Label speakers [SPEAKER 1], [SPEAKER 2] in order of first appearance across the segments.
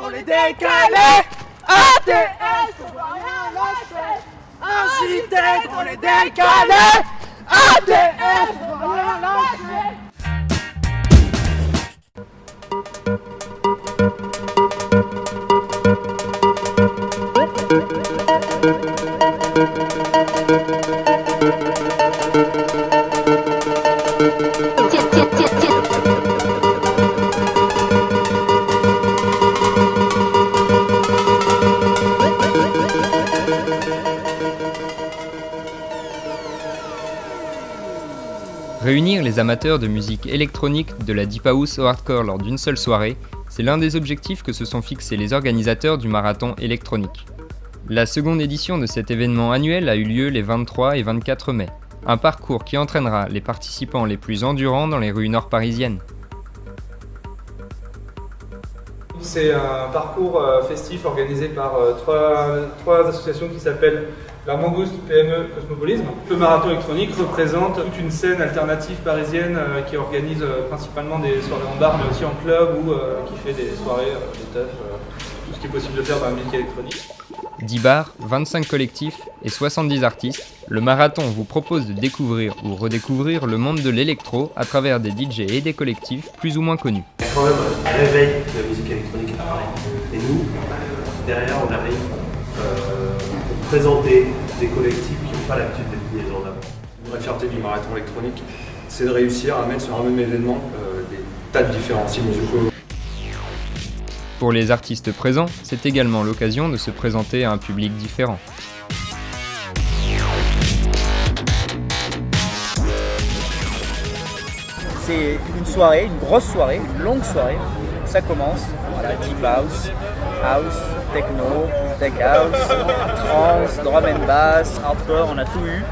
[SPEAKER 1] pour les décalés. ATS, on va rien lâcher. Incité pour les décalés. ATS, on va rien lâcher.
[SPEAKER 2] Réunir les amateurs de musique électronique, de la deep house au hardcore lors d'une seule soirée, c'est l'un des objectifs que se sont fixés les organisateurs du marathon électronique. La seconde édition de cet événement annuel a eu lieu les 23 et 24 mai, un parcours qui entraînera les participants les plus endurants dans les rues nord parisiennes.
[SPEAKER 3] C'est un parcours festif organisé par trois associations qui s'appellent la Mangouste, PME, Cosmopolisme. Le marathon électronique représente toute une scène alternative parisienne qui organise principalement des soirées en bar mais aussi en club ou qui fait des soirées, des teufs, tout ce qui est possible de faire dans la musique électronique.
[SPEAKER 2] 10 bars, 25 collectifs et 70 artistes, le marathon vous propose de découvrir ou redécouvrir le monde de l'électro à travers des DJ et des collectifs plus ou moins connus.
[SPEAKER 4] Il y a quand même un réveil de la musique électronique à Paris. Et nous, derrière, on arrive pour présenter des collectifs qui n'ont pas l'habitude d'être mis en avant.
[SPEAKER 5] La vraie fierté du marathon électronique, c'est de réussir à mettre sur un même événement des tas de différents styles musicaux.
[SPEAKER 2] Pour les artistes présents, c'est également l'occasion de se présenter à un public différent.
[SPEAKER 6] C'est une soirée, une grosse soirée, une longue soirée. Ça commence, voilà, deep house, house, techno, tech house, trance, drum and bass, hardcore, on a tout eu.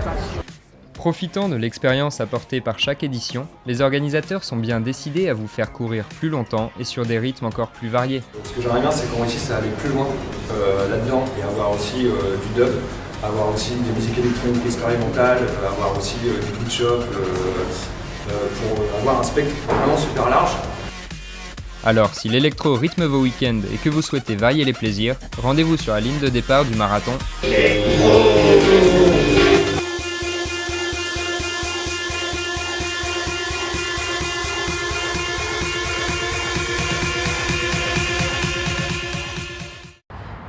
[SPEAKER 2] Profitant de l'expérience apportée par chaque édition, les organisateurs sont bien décidés à vous faire courir plus longtemps et sur des rythmes encore plus variés.
[SPEAKER 5] Ce que j'aimerais bien, c'est qu'on réussisse à aller plus loin là-dedans et avoir aussi du dub, avoir aussi des musiques électroniques expérimentales, avoir aussi du beat-shop, pour avoir un spectre vraiment super large.
[SPEAKER 2] Alors, si l'électro rythme vos week-ends et que vous souhaitez varier les plaisirs, rendez-vous sur la ligne de départ du marathon.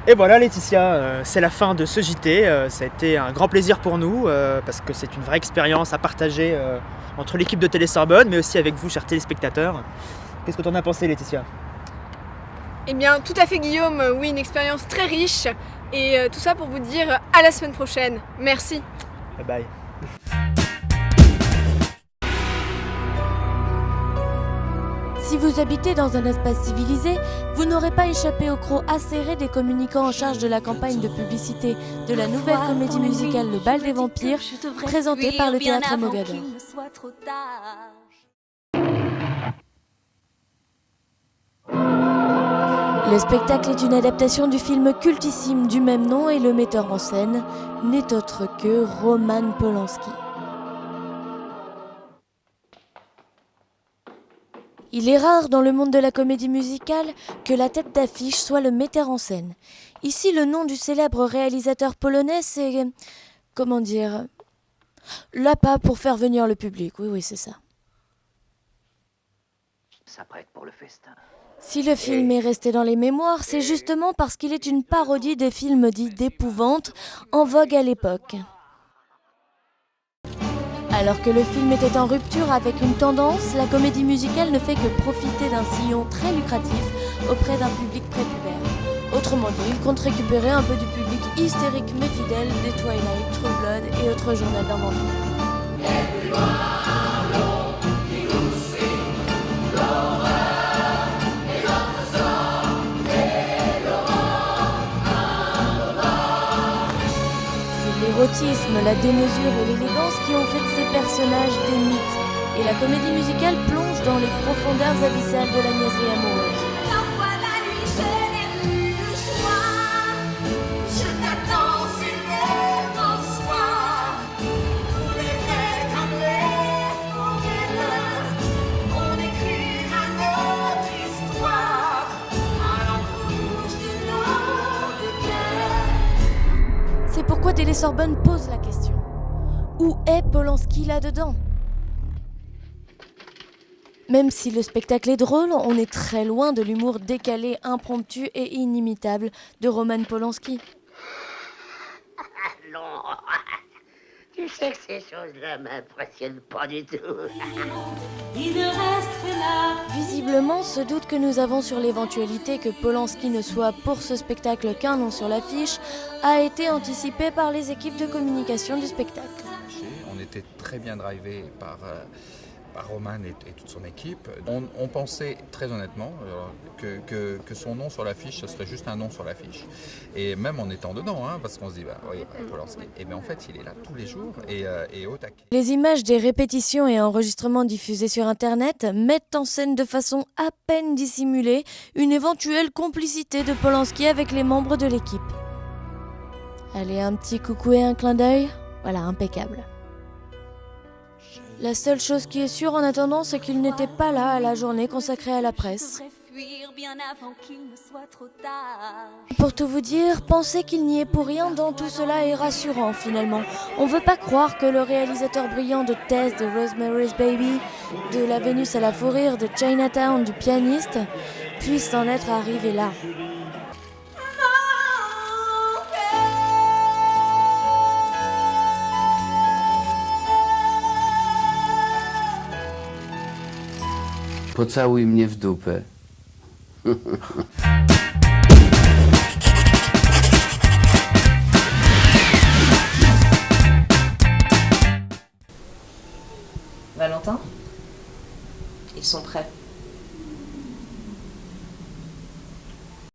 [SPEAKER 6] Et voilà Laetitia, c'est la fin de ce JT. Ça a été un grand plaisir pour nous parce que c'est une vraie expérience à partager entre l'équipe de Télé Sorbonne mais aussi avec vous chers téléspectateurs. Qu'est-ce que tu en as pensé Laetitia ?
[SPEAKER 7] Eh bien tout à fait Guillaume, oui une expérience très riche et tout ça pour vous dire à la semaine prochaine. Merci.
[SPEAKER 6] Bye bye.
[SPEAKER 8] Si vous habitez dans un espace civilisé, vous n'aurez pas échappé au croc acéré des communicants en charge de la campagne de publicité de la nouvelle comédie musicale Le Bal des Vampires, présentée par le Théâtre Mogador. Le spectacle est une adaptation du film cultissime du même nom et le metteur en scène n'est autre que Roman Polanski. Il est rare dans le monde de la comédie musicale que la tête d'affiche soit le metteur en scène. Ici, le nom du célèbre réalisateur polonais, c'est... comment dire... l'appât pour faire venir le public. Oui, c'est ça.
[SPEAKER 9] Ça prête pour le festin.
[SPEAKER 8] Si le film est resté dans les mémoires, c'est justement parce qu'il est une parodie des films dits d'épouvante en vogue à l'époque. Alors que le film était en rupture avec une tendance, la comédie musicale ne fait que profiter d'un sillon très lucratif auprès d'un public prépubère. Autrement dit, il compte récupérer un peu du public hystérique mais fidèle des Twilight, True Blood et autres journaux d'un vampire. L'érotisme, la démesure et l'élégance qui ont fait de ces personnages des mythes. Et la comédie musicale plonge dans les profondeurs abyssales de la niaiserie amoureuse.
[SPEAKER 1] Parfois la nuit, je n'ai plus le choix. Je t'attends sur le soir. On est vrai comme les poètes. On écrira notre histoire. À l'encre
[SPEAKER 8] Télé-Sorbonne pose la question. Où est Polanski là-dedans ? Même si le spectacle est drôle, on est très loin de l'humour décalé, impromptu et inimitable de Roman Polanski.
[SPEAKER 9] Non, tu sais que ces choses-là m'impressionnent pas du tout.
[SPEAKER 1] Il ne reste là.
[SPEAKER 8] Visiblement, ce doute que nous avons sur l'éventualité que Polanski ne soit pour ce spectacle qu'un nom sur l'affiche a été anticipé par les équipes de communication du spectacle.
[SPEAKER 10] On était très bien drivé par Roman et toute son équipe. On pensait très honnêtement que son nom sur l'affiche, ce serait juste un nom sur l'affiche. Et même en étant dedans, parce qu'on se dit, oui, Polanski. Et bien en fait, il est là tous les jours et au taquet.
[SPEAKER 8] Les images des répétitions et enregistrements diffusés sur Internet mettent en scène de façon à peine dissimulée une éventuelle complicité de Polanski avec les membres de l'équipe. Allez, un petit coucou et un clin d'œil, voilà, impeccable. La seule chose qui est sûre en attendant, c'est qu'il n'était pas là à la journée consacrée à la presse. Pour tout vous dire, penser qu'il n'y est pour rien dans tout cela est rassurant finalement. On veut pas croire que le réalisateur brillant de Tess, de Rosemary's Baby, de La Vénus à la fourrure, de Chinatown, du pianiste, puisse en être arrivé là.
[SPEAKER 9] Pocałuj mnie w dupę.
[SPEAKER 11] Valentin, ils sont prêts.